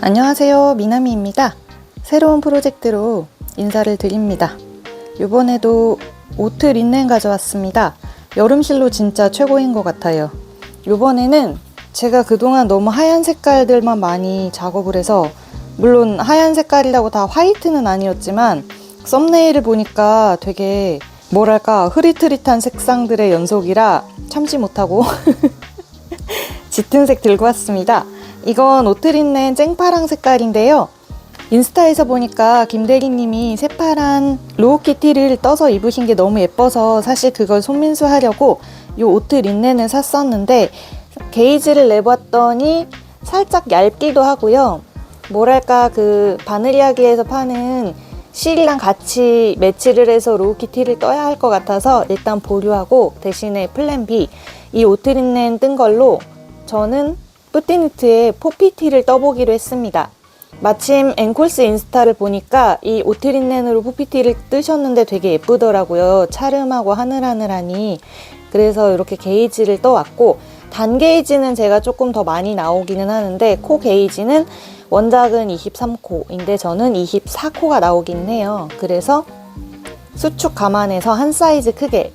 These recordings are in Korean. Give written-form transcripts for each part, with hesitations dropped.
안녕하세요, 미나미입니다. 새로운 프로젝트로 인사를 드립니다. 이번에도 오트 린넨 가져왔습니다. 여름실로 진짜 최고인 것 같아요. 이번에는 제가 그동안 너무 하얀 색깔들만 많이 작업을 해서, 물론 하얀 색깔이라고 다 화이트는 아니었지만 썸네일을 보니까 되게 뭐랄까 흐릿흐릿한 색상들의 연속이라 참지 못하고 짙은 색 들고 왔습니다. 이건 오트 린넨 쨍파랑 색깔인데요. 인스타에서 보니까 김대리님이 새파란 로우키티를 떠서 입으신 게 너무 예뻐서 사실 그걸 손민수 하려고 이 오트 린넨을 샀었는데, 게이지를 내봤더니 살짝 얇기도 하고요. 뭐랄까 그 바느리아기에서 파는 실이랑 같이 매치를 해서 로우키티를 떠야 할 것 같아서 일단 보류하고, 대신에 플랜 B 이 오트 린넨 뜬 걸로 저는 뿌띠니트에 포피티를 떠보기로 했습니다. 마침 앵콜스 인스타를 보니까 이 오트 린넨으로 포피티를 뜨셨는데 되게 예쁘더라고요. 차름하고 하늘하늘하니. 그래서 이렇게 게이지를 떠왔고, 단 게이지는 제가 조금 더 많이 나오기는 하는데 코 게이지는 원작은 23코인데 저는 24코가 나오긴 해요. 그래서 수축 감안해서 한 사이즈 크게,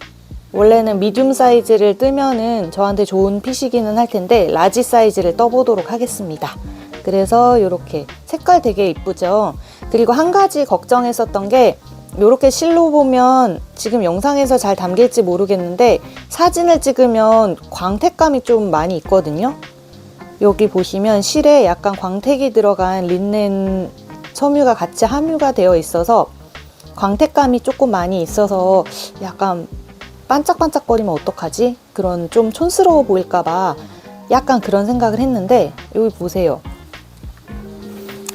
원래는 미디움 사이즈를 뜨면은 저한테 좋은 핏이기는 할 텐데 라지 사이즈를 떠보도록 하겠습니다. 그래서 이렇게 색깔 되게 이쁘죠. 그리고 한 가지 걱정했었던 게, 이렇게 실로 보면 지금 영상에서 잘 담길지 모르겠는데 사진을 찍으면 광택감이 좀 많이 있거든요. 여기 보시면 실에 약간 광택이 들어간 린넨 섬유가 같이 함유가 되어 있어서 광택감이 조금 많이 있어서 약간 반짝반짝거리면 어떡하지? 그런 좀 촌스러워 보일까봐 약간 그런 생각을 했는데, 여기 보세요.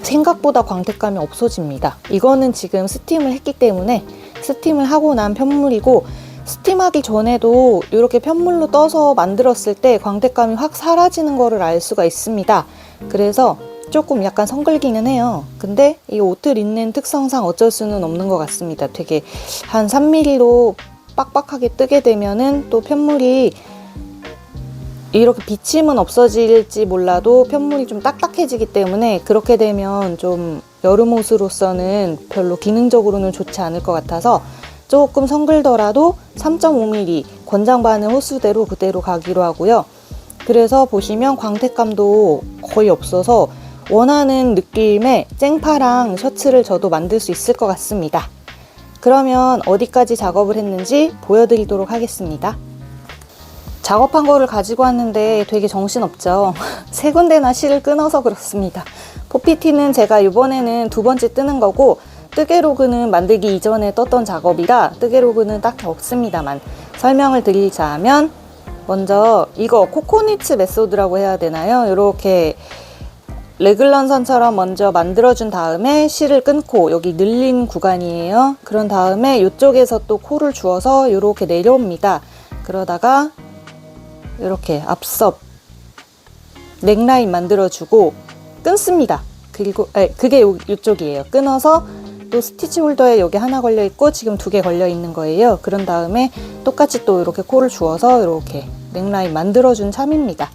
생각보다 광택감이 없어집니다. 이거는 지금 스팀을 했기 때문에 스팀을 하고 난 편물이고, 스팀하기 전에도 이렇게 편물로 떠서 만들었을 때 광택감이 확 사라지는 거를 알 수가 있습니다. 그래서 조금 약간 성글기는 해요. 근데 이 오트 린넨 특성상 어쩔 수는 없는 것 같습니다. 되게 한 3mm로 빡빡하게 뜨게 되면은 또 편물이 이렇게 비침은 없어질지 몰라도 편물이 좀 딱딱해지기 때문에, 그렇게 되면 좀 여름 옷으로서는 별로 기능적으로는 좋지 않을 것 같아서 조금 성글더라도 3.5mm 권장받는 호수대로 그대로 가기로 하고요. 그래서 보시면 광택감도 거의 없어서 원하는 느낌의 쨍파랑 셔츠를 저도 만들 수 있을 것 같습니다. 그러면 어디까지 작업을 했는지 보여드리도록 하겠습니다. 작업한 거를 가지고 왔는데 되게 정신없죠. 세 군데나 실을 끊어서 그렇습니다. 포피티는 제가 이번에는 두 번째 뜨는 거고, 뜨개로그는 만들기 이전에 떴던 작업이라 뜨개로그는 딱히 없습니다만 설명을 드리자면, 먼저 이거 코코니츠 메소드라고 해야 되나요? 이렇게 레글런 선처럼 먼저 만들어준 다음에 실을 끊고, 여기 늘린 구간이에요. 그런 다음에 이쪽에서 또 코를 주어서 이렇게 내려옵니다. 그러다가 이렇게 앞섭 넥라인 만들어주고 끊습니다. 그리고 그게 이쪽이에요. 끊어서 또 스티치 홀더에 여기 하나 걸려 있고 지금 2개 걸려 있는 거예요. 그런 다음에 똑같이 또 이렇게 코를 주어서 이렇게 넥라인 만들어준 참입니다.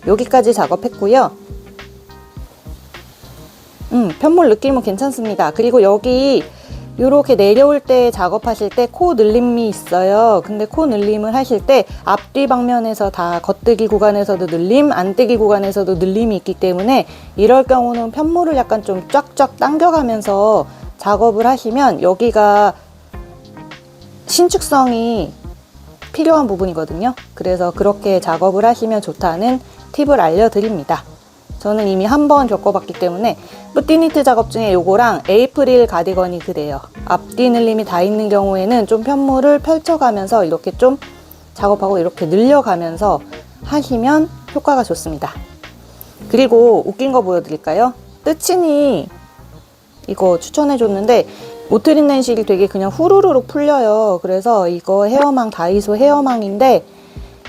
여기까지 작업했고요. 편물 느낌은 괜찮습니다. 그리고 여기 이렇게 내려올 때 작업하실 때 코 늘림이 있어요. 근데 코 늘림을 하실 때 앞뒤 방면에서 다 겉뜨기 구간에서도 늘림, 안뜨기 구간에서도 늘림이 있기 때문에 이럴 경우는 편물을 약간 좀 쫙쫙 당겨가면서 작업을 하시면 여기가 신축성이 필요한 부분이거든요. 그래서 그렇게 작업을 하시면 좋다는 팁을 알려드립니다. 저는 이미 한번 겪어봤기 때문에. 뿌띠니트 작업 중에 요거랑 에이프릴 가디건이 그래요. 앞뒤 늘림이 다 있는 경우에는 좀 편물을 펼쳐가면서 이렇게 좀 작업하고 이렇게 늘려가면서 하시면 효과가 좋습니다. 그리고 웃긴 거 보여드릴까요? 뜨친이 이거 추천해줬는데 오트 린넨 실이 되게 그냥 후루루룩 풀려요. 그래서 이거 헤어망, 다이소 헤어망인데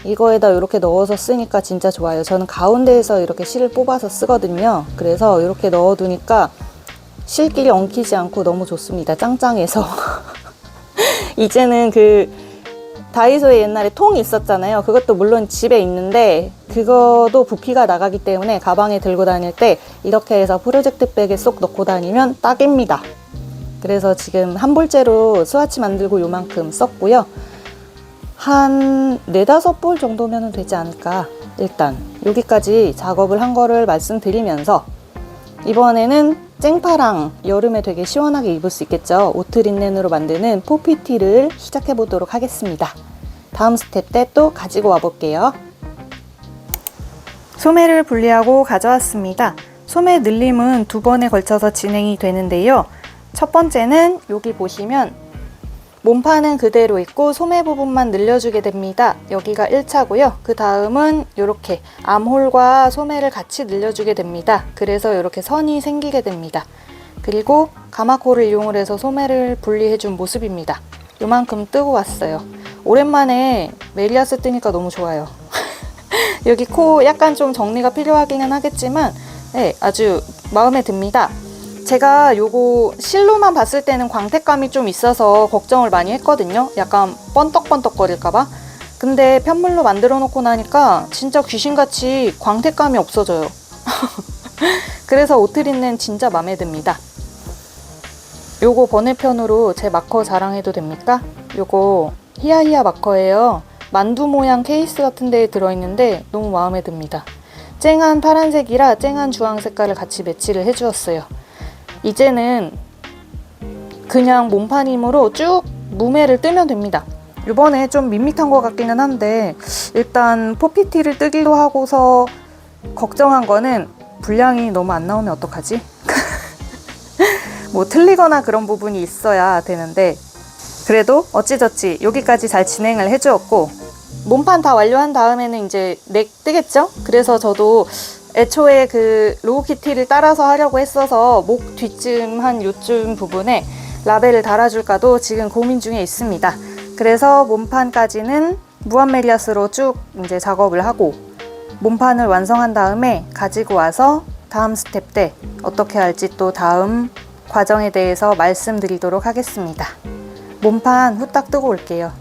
이거에다 이렇게 넣어서 쓰니까 진짜 좋아요. 저는 가운데에서 이렇게 실을 뽑아서 쓰거든요. 그래서 이렇게 넣어두니까 실끼리 엉키지 않고 너무 좋습니다. 짱짱해서. 이제는 그 다이소에 옛날에 통이 있었잖아요. 그것도 물론 집에 있는데 그거도 부피가 나가기 때문에 가방에 들고 다닐 때 이렇게 해서 프로젝트 백에 쏙 넣고 다니면 딱입니다. 그래서 지금 한 볼째로 스와치 만들고 요만큼 썼고요. 한 4-5볼 정도면 되지 않을까. 일단 여기까지 작업을 한 거를 말씀드리면서 이번에는 쨍파랑 여름에 되게 시원하게 입을 수 있겠죠. 오트 린넨으로 만드는 포피티를 시작해 보도록 하겠습니다. 다음 스텝 때 또 가지고 와 볼게요. 소매를 분리하고 가져왔습니다. 소매 늘림은 2번에 걸쳐서 진행이 되는데요. 첫 번째는 여기 보시면 몸판은 그대로 있고 소매 부분만 늘려주게 됩니다. 여기가 1차고요. 그 다음은 이렇게 암홀과 소매를 같이 늘려주게 됩니다. 그래서 이렇게 선이 생기게 됩니다. 그리고 가마코를 이용을 해서 소매를 분리해준 모습입니다. 요만큼 뜨고 왔어요. 오랜만에 메리아스 뜨니까 너무 좋아요. 여기 코 약간 좀 정리가 필요하기는 하겠지만 네, 아주 마음에 듭니다. 제가 요거 실로만 봤을 때는 광택감이 좀 있어서 걱정을 많이 했거든요. 약간 번떡번떡 거릴까봐. 근데 편물로 만들어 놓고 나니까 진짜 귀신같이 광택감이 없어져요. 그래서 오트린넨 진짜 마음에 듭니다. 요거 번외편으로 제 마커 자랑해도 됩니까? 요거 히야히야 마커예요. 만두 모양 케이스 같은 데에 들어있는데 너무 마음에 듭니다. 쨍한 파란색이라 쨍한 주황 색깔을 같이 매치를 해주었어요. 이제는 그냥 몸판힘으로 쭉 무매를 뜨면 됩니다. 이번에 좀 밋밋한 것 같기는 한데 일단 포피티를 뜨기로 하고서 걱정한 거는 분량이 너무 안 나오면 어떡하지? 뭐 틀리거나 그런 부분이 있어야 되는데 그래도 어찌저찌 여기까지 잘 진행을 해주었고 몸판 다 완료한 다음에는 이제 넥 뜨겠죠? 그래서 저도 애초에 그 로우키티를 따라서 하려고 했어서 목 뒤쯤 한 요쯤 부분에 라벨을 달아줄까도 지금 고민 중에 있습니다. 그래서 몸판까지는 무한 메리아스로 쭉 이제 작업을 하고 몸판을 완성한 다음에 가지고 와서 다음 스텝 때 어떻게 할지 또 다음 과정에 대해서 말씀드리도록 하겠습니다. 몸판 후딱 뜨고 올게요.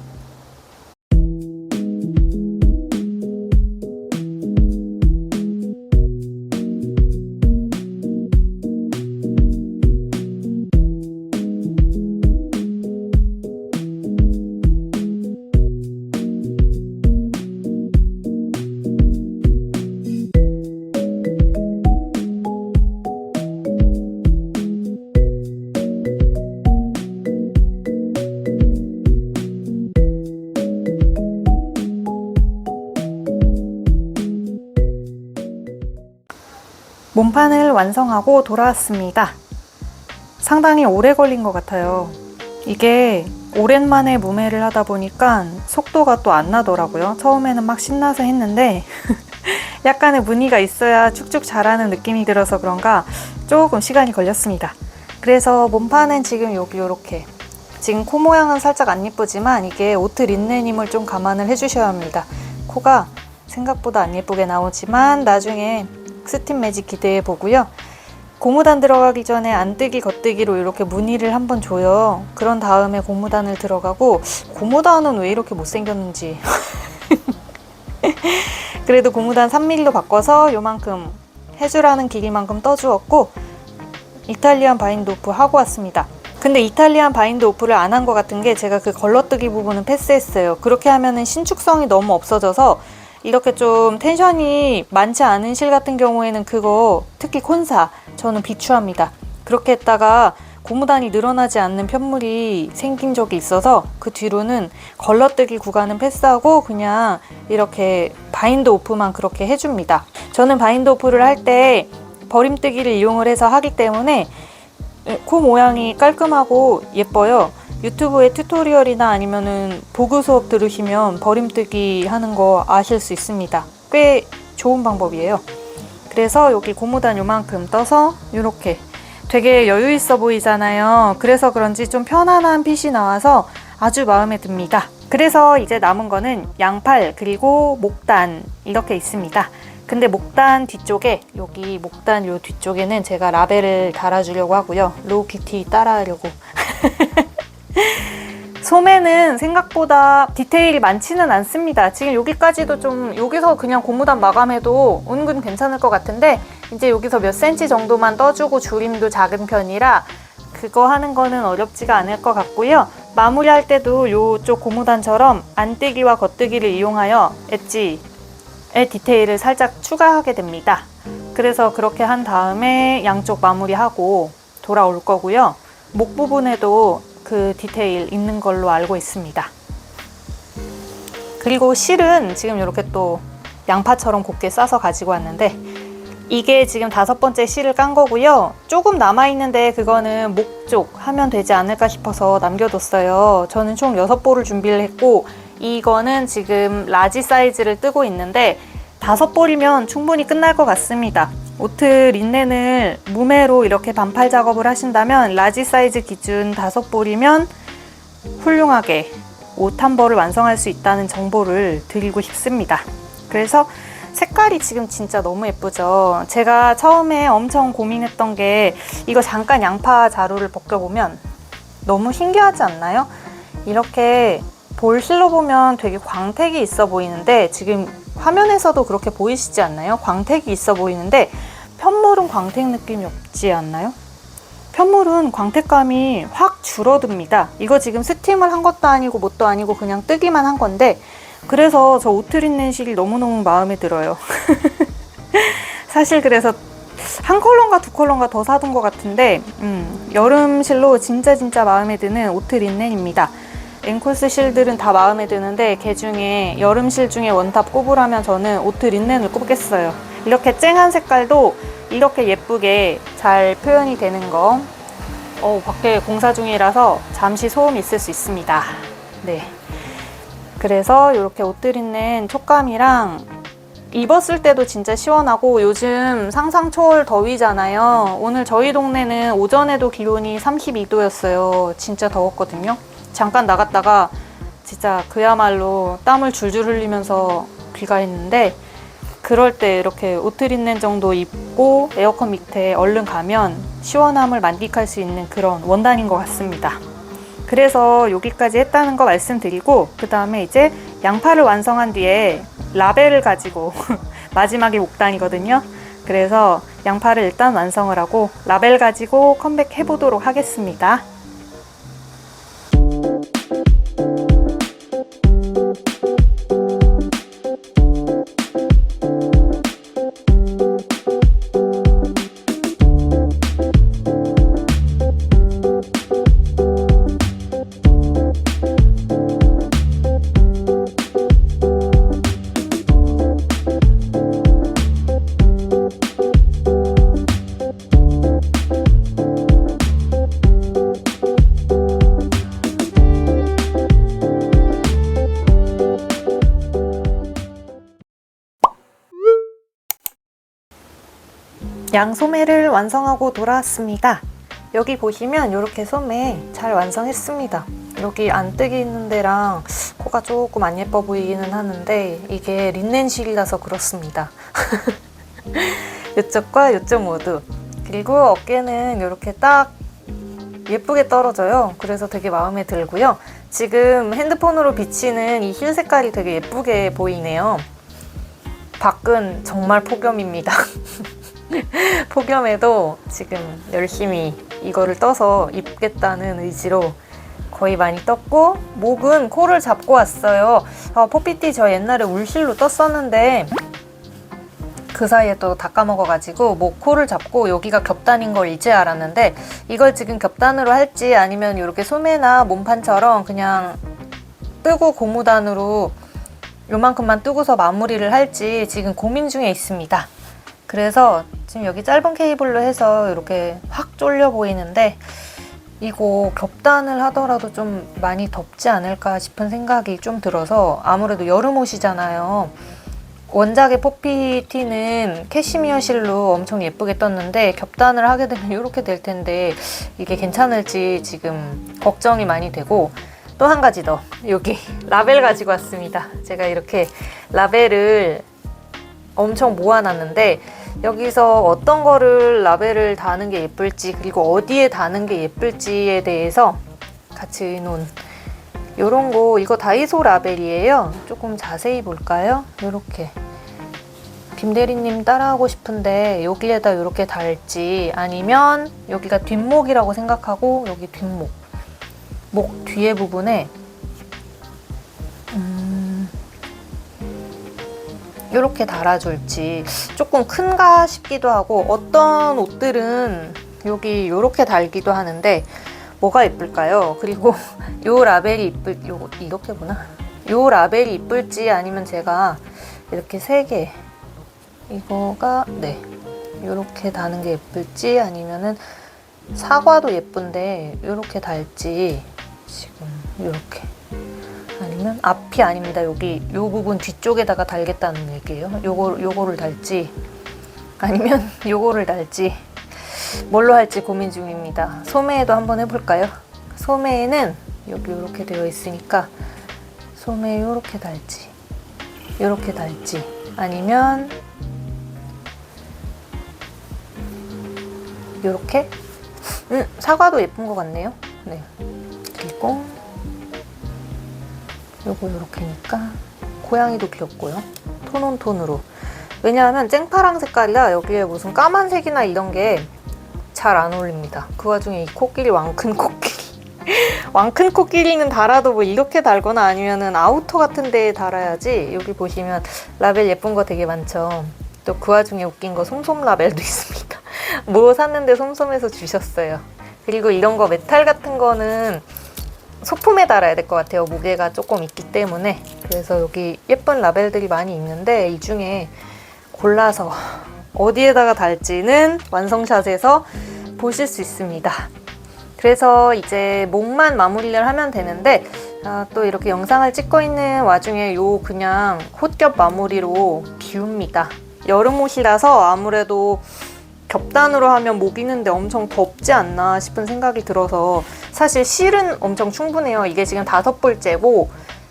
몸판을 완성하고 돌아왔습니다. 상당히 오래 걸린 것 같아요. 이게 오랜만에 무매를 하다 보니까 속도가 또 안 나더라고요. 처음에는 막 신나서 했는데 약간의 무늬가 있어야 축축 자라는 느낌이 들어서 그런가 조금 시간이 걸렸습니다. 그래서 몸판은 지금 여기 이렇게 지금 코 모양은 살짝 안 예쁘지만 이게 오트 린넨임을 좀 감안을 해주셔야 합니다. 코가 생각보다 안 예쁘게 나오지만 나중에 스팀 매직 기대해 보고요. 고무단 들어가기 전에 안뜨기 겉뜨기로 이렇게 무늬를 한번 줘요. 그런 다음에 고무단을 들어가고 고무단은 왜 이렇게 못생겼는지 그래도 고무단 3mm로 바꿔서 요만큼 해주라는 길이만큼 떠주었고 이탈리안 바인드 오프 하고 왔습니다. 근데 이탈리안 바인드 오프를 안 한 것 같은 게 제가 그 걸러뜨기 부분은 패스했어요. 그렇게 하면은 신축성이 너무 없어져서 이렇게 좀 텐션이 많지 않은 실 같은 경우에는 그거 특히 콘사 저는 비추합니다. 그렇게 했다가 고무단이 늘어나지 않는 편물이 생긴 적이 있어서 그 뒤로는 걸러뜨기 구간은 패스하고 그냥 이렇게 바인드 오프만 그렇게 해줍니다. 저는 바인드 오프를 할 때 버림뜨기를 이용을 해서 하기 때문에 코 모양이 깔끔하고 예뻐요. 유튜브에 튜토리얼이나 아니면은 보그 수업 들으시면 버림뜨기 하는 거 아실 수 있습니다. 꽤 좋은 방법이에요. 그래서 여기 고무단 요만큼 떠서 이렇게 되게 여유 있어 보이잖아요. 그래서 그런지 좀 편안한 핏이 나와서 아주 마음에 듭니다. 그래서 이제 남은 거는 양팔 그리고 목단 이렇게 있습니다. 근데 목단 뒤쪽에 여기 목단 요 뒤쪽에는 제가 라벨을 달아주려고 하고요. 로우키티 따라하려고 소매는 생각보다 디테일이 많지는 않습니다. 지금 여기까지도 좀 여기서 그냥 고무단 마감해도 은근 괜찮을 것 같은데 이제 여기서 몇 센치 정도만 떠주고 줄임도 작은 편이라 그거 하는 거는 어렵지가 않을 것 같고요. 마무리할 때도 이쪽 고무단처럼 안뜨기와 겉뜨기를 이용하여 엣지의 디테일을 살짝 추가하게 됩니다. 그래서 그렇게 한 다음에 양쪽 마무리하고 돌아올 거고요. 목 부분에도 그 디테일 있는 걸로 알고 있습니다. 그리고 실은 지금 이렇게 또 양파처럼 곱게 싸서 가지고 왔는데 이게 지금 5번째 실을 깐 거고요. 조금 남아있는데 그거는 목 쪽 하면 되지 않을까 싶어서 남겨뒀어요. 저는 총 6볼을 준비를 했고 이거는 지금 라지 사이즈를 뜨고 있는데 5볼이면 충분히 끝날 것 같습니다. 오트 린넨을 무매로 이렇게 반팔 작업을 하신다면 라지 사이즈 기준 5볼이면 훌륭하게 옷 한 벌을 완성할 수 있다는 정보를 드리고 싶습니다. 그래서 색깔이 지금 진짜 너무 예쁘죠. 제가 처음에 엄청 고민했던 게 이거 잠깐 양파 자루를 벗겨보면 너무 신기하지 않나요? 이렇게 볼 실로 보면 되게 광택이 있어 보이는데 지금 화면에서도 그렇게 보이시지 않나요? 광택이 있어 보이는데 편물은 광택 느낌이 없지 않나요? 편물은 광택감이 확 줄어듭니다. 이거 지금 스팀을 한 것도 아니고 뭣도 아니고 그냥 뜨기만 한 건데 그래서 저 오트 린넨 실이 너무너무 마음에 들어요. 사실 그래서 한 컬러인가 두 컬러인가 더 사둔 것 같은데 여름 실로 진짜 마음에 드는 오트 린넨입니다. 앵콜스 실들은 다 마음에 드는데 그 중에 여름 실 중에 원탑 꼽으라면 저는 오트 린넨을 꼽겠어요. 이렇게 쨍한 색깔도 이렇게 예쁘게 잘 표현이 되는 거. 밖에 공사 중이라서 잠시 소음이 있을 수 있습니다. 네. 그래서 이렇게 오트 린넨 촉감이랑 입었을 때도 진짜 시원하고 요즘 상상 초월 더위잖아요. 오늘 저희 동네는 오전에도 기온이 32도였어요. 진짜 더웠거든요. 잠깐 나갔다가 진짜 그야말로 땀을 줄줄 흘리면서 귀가했는데 그럴 때 이렇게 오트 린넨 정도 입고 에어컨 밑에 얼른 가면 시원함을 만끽할 수 있는 그런 원단인 것 같습니다. 그래서 여기까지 했다는 거 말씀드리고 그 다음에 이제 양파를 완성한 뒤에 라벨을 가지고 마지막에 목단이거든요. 그래서 양파를 일단 완성을 하고 라벨 가지고 컴백 해보도록 하겠습니다. 양소매를 완성하고 돌아왔습니다. 여기 보시면 이렇게 소매 잘 완성했습니다. 여기 안뜨기 있는 데랑 코가 조금 안 예뻐 보이기는 하는데 이게 린넨 실이라서 그렇습니다. 이쪽과 이쪽 모두. 그리고 어깨는 이렇게 딱 예쁘게 떨어져요. 그래서 되게 마음에 들고요. 지금 핸드폰으로 비치는 이 힐 색깔이 되게 예쁘게 보이네요. 밖은 정말 폭염입니다. 폭염에도 지금 열심히 이거를 떠서 입겠다는 의지로 거의 많이 떴고 목은 코를 잡고 왔어요. 포피티 저 옛날에 울실로 떴었는데 그 사이에 또 다 까먹어가지고 목 코를 잡고 여기가 겹단인 걸 이제 알았는데 이걸 지금 겹단으로 할지 아니면 이렇게 소매나 몸판처럼 그냥 뜨고 고무단으로 요만큼만 뜨고서 마무리를 할지 지금 고민 중에 있습니다. 그래서 지금 여기 짧은 케이블로 해서 이렇게 확 쫄려 보이는데 이거 겹단을 하더라도 좀 많이 덥지 않을까 싶은 생각이 좀 들어서 아무래도 여름 옷이잖아요. 원작의 포피티는 캐시미어 실로 엄청 예쁘게 떴는데 겹단을 하게 되면 이렇게 될 텐데 이게 괜찮을지 지금 걱정이 많이 되고 또 한 가지 더 여기 라벨 가지고 왔습니다. 제가 이렇게 라벨을 엄청 모아놨는데 여기서 어떤 거를 라벨을 다는 게 예쁠지 그리고 어디에 다는 게 예쁠지에 대해서 같이 의논 요런 거 이거 다이소 라벨이에요. 조금 자세히 볼까요? 요렇게 김대리님 따라하고 싶은데 여기에다 이렇게 달지 아니면 여기가 뒷목이라고 생각하고 여기 뒷목 목 뒤에 부분에 이렇게 달아줄지 조금 큰가 싶기도 하고 어떤 옷들은 여기 이렇게 달기도 하는데 뭐가 예쁠까요? 그리고 요 라벨이 이렇게 보나? 요 라벨이 이쁠지 아니면 제가 이렇게 3개 이거가 네 이렇게 다는 게 예쁠지 아니면은 사과도 예쁜데 이렇게 달지 지금 이렇게 아니면 앞이 아닙니다. 여기 요 부분 뒤쪽에다가 달겠다는 얘기예요. 요거를 달지 아니면 요거를 달지 뭘로 할지 고민 중입니다. 소매에도 한번 해볼까요? 소매에는 여기 이렇게 되어 있으니까 소매 요렇게 달지 요렇게 달지 아니면 요렇게 사과도 예쁜 것 같네요. 네 그리고 요거 요렇게니까 고양이도 귀엽고요. 톤온톤으로 왜냐하면 쨍파랑 색깔이라 여기에 무슨 까만색이나 이런 게 잘 안 어울립니다. 그 와중에 이 코끼리 왕큰 코끼리 왕큰 코끼리는 달아도 뭐 이렇게 달거나 아니면은 아우터 같은 데에 달아야지. 여기 보시면 라벨 예쁜 거 되게 많죠. 또 그 와중에 웃긴 거 솜솜 라벨도 있습니다. 뭐 샀는데 솜솜해서 주셨어요. 그리고 이런 거 메탈 같은 거는 소품에 달아야 될 것 같아요. 무게가 조금 있기 때문에. 그래서 여기 예쁜 라벨들이 많이 있는데 이 중에 골라서 어디에다가 달지는 완성샷에서 보실 수 있습니다. 그래서 이제 목만 마무리를 하면 되는데 또 이렇게 영상을 찍고 있는 와중에 요 그냥 콧겹 마무리로 비웁니다. 여름 옷이라서 아무래도 겹단으로 하면 목 있는데 엄청 덥지 않나 싶은 생각이 들어서 사실 실은 엄청 충분해요. 이게 지금 5볼째고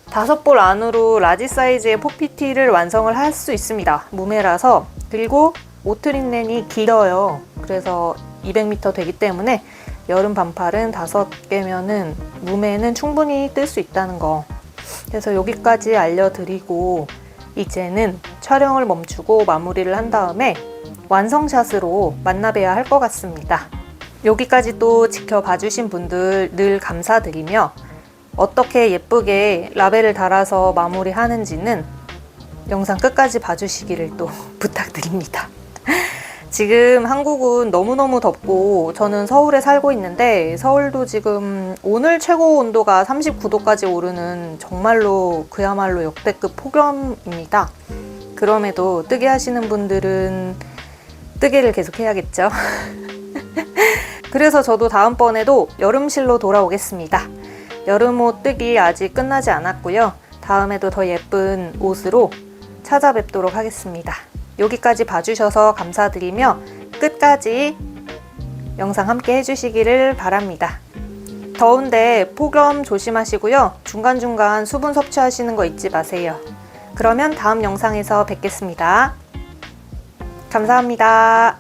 5볼 안으로 라지 사이즈의 포피티를 완성을 할 수 있습니다. 무매라서. 그리고 오트린넨이 길어요. 그래서 200m 되기 때문에 여름 반팔은 5개면은 무매는 충분히 뜰 수 있다는 거. 그래서 여기까지 알려드리고 이제는 촬영을 멈추고 마무리를 한 다음에 완성샷으로 만나봐야 할 것 같습니다. 여기까지 또 지켜봐 주신 분들 늘 감사드리며 어떻게 예쁘게 라벨을 달아서 마무리하는지는 영상 끝까지 봐주시기를 또 부탁드립니다. 지금 한국은 너무너무 덥고 저는 서울에 살고 있는데 서울도 지금 오늘 최고 온도가 39도까지 오르는 정말로 그야말로 역대급 폭염입니다. 그럼에도 뜨개 하시는 분들은 뜨개를 계속 해야겠죠. 그래서 저도 다음번에도 여름실로 돌아오겠습니다. 여름옷 뜨기 아직 끝나지 않았고요. 다음에도 더 예쁜 옷으로 찾아뵙도록 하겠습니다. 여기까지 봐주셔서 감사드리며 끝까지 영상 함께 해주시기를 바랍니다. 더운데 폭염 조심하시고요. 중간중간 수분 섭취하시는 거 잊지 마세요. 그러면 다음 영상에서 뵙겠습니다. 감사합니다.